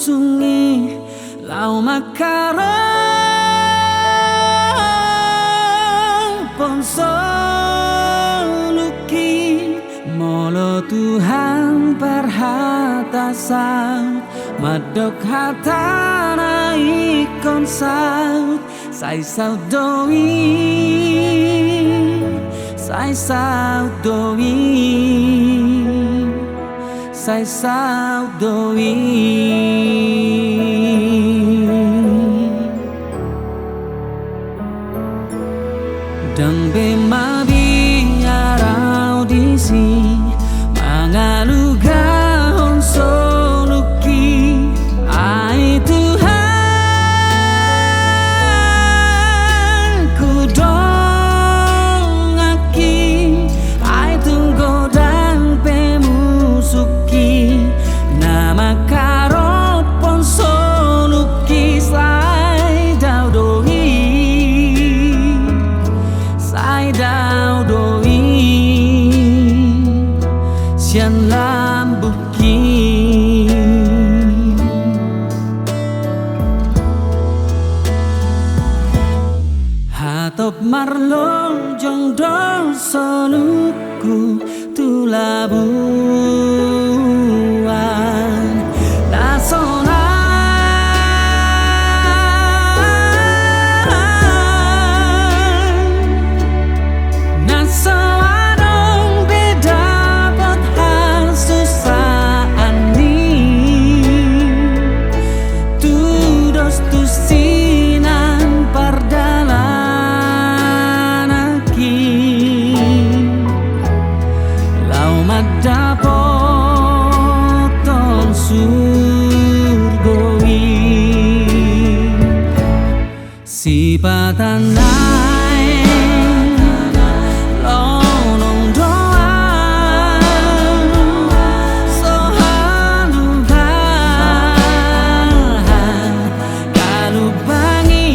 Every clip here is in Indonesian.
sungi lau makarang ponsoluki molo Tuhan perhata saut madok hatana ikon saut sai saut doi sai saut doi sai saut doi dang be mabiarau disi mangaluga soluki ai Tuhan ku dongaki ai tunggu dan pemusuki nama karopon soluki sai dau doi sian lambuki hatop marlon jong dong soluku tulabuan nasona dapoton surgoi si patanai lonong doa sohalugan kalubangi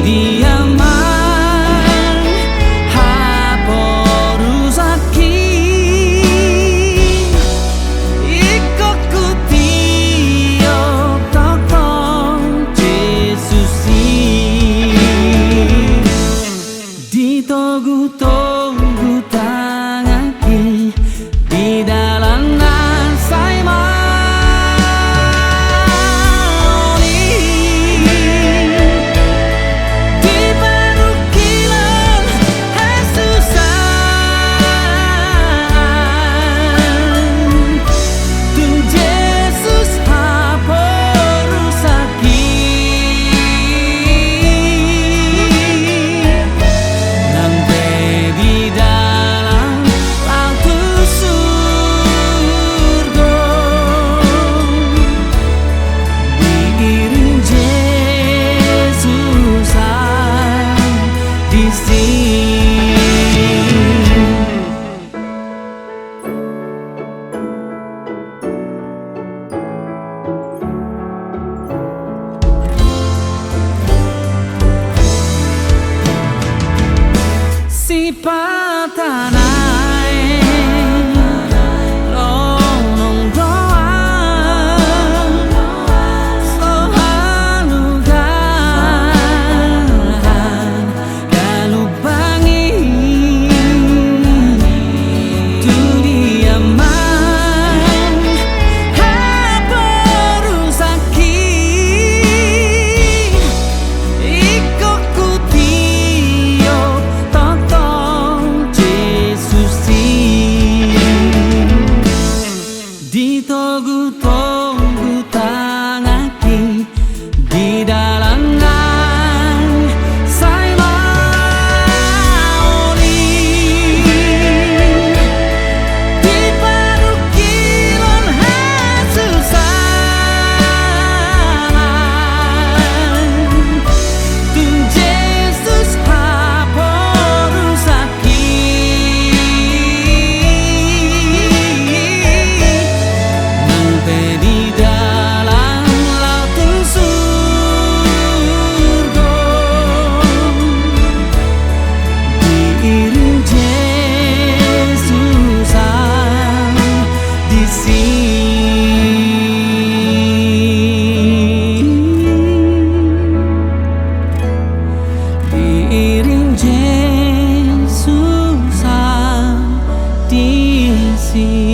diaman haporusaki ikokuti tokong Yesusi ditogu-togu tangaki di dalam nasai mani di perukilan Yesusan Tuh Yesus haporusaki nang di dalam lautu surga diiring Yesusan di sini. Si patanai lonong doa sohalugan kalubangi tu diaman haporusaki ikokuti totong Yesus kasih.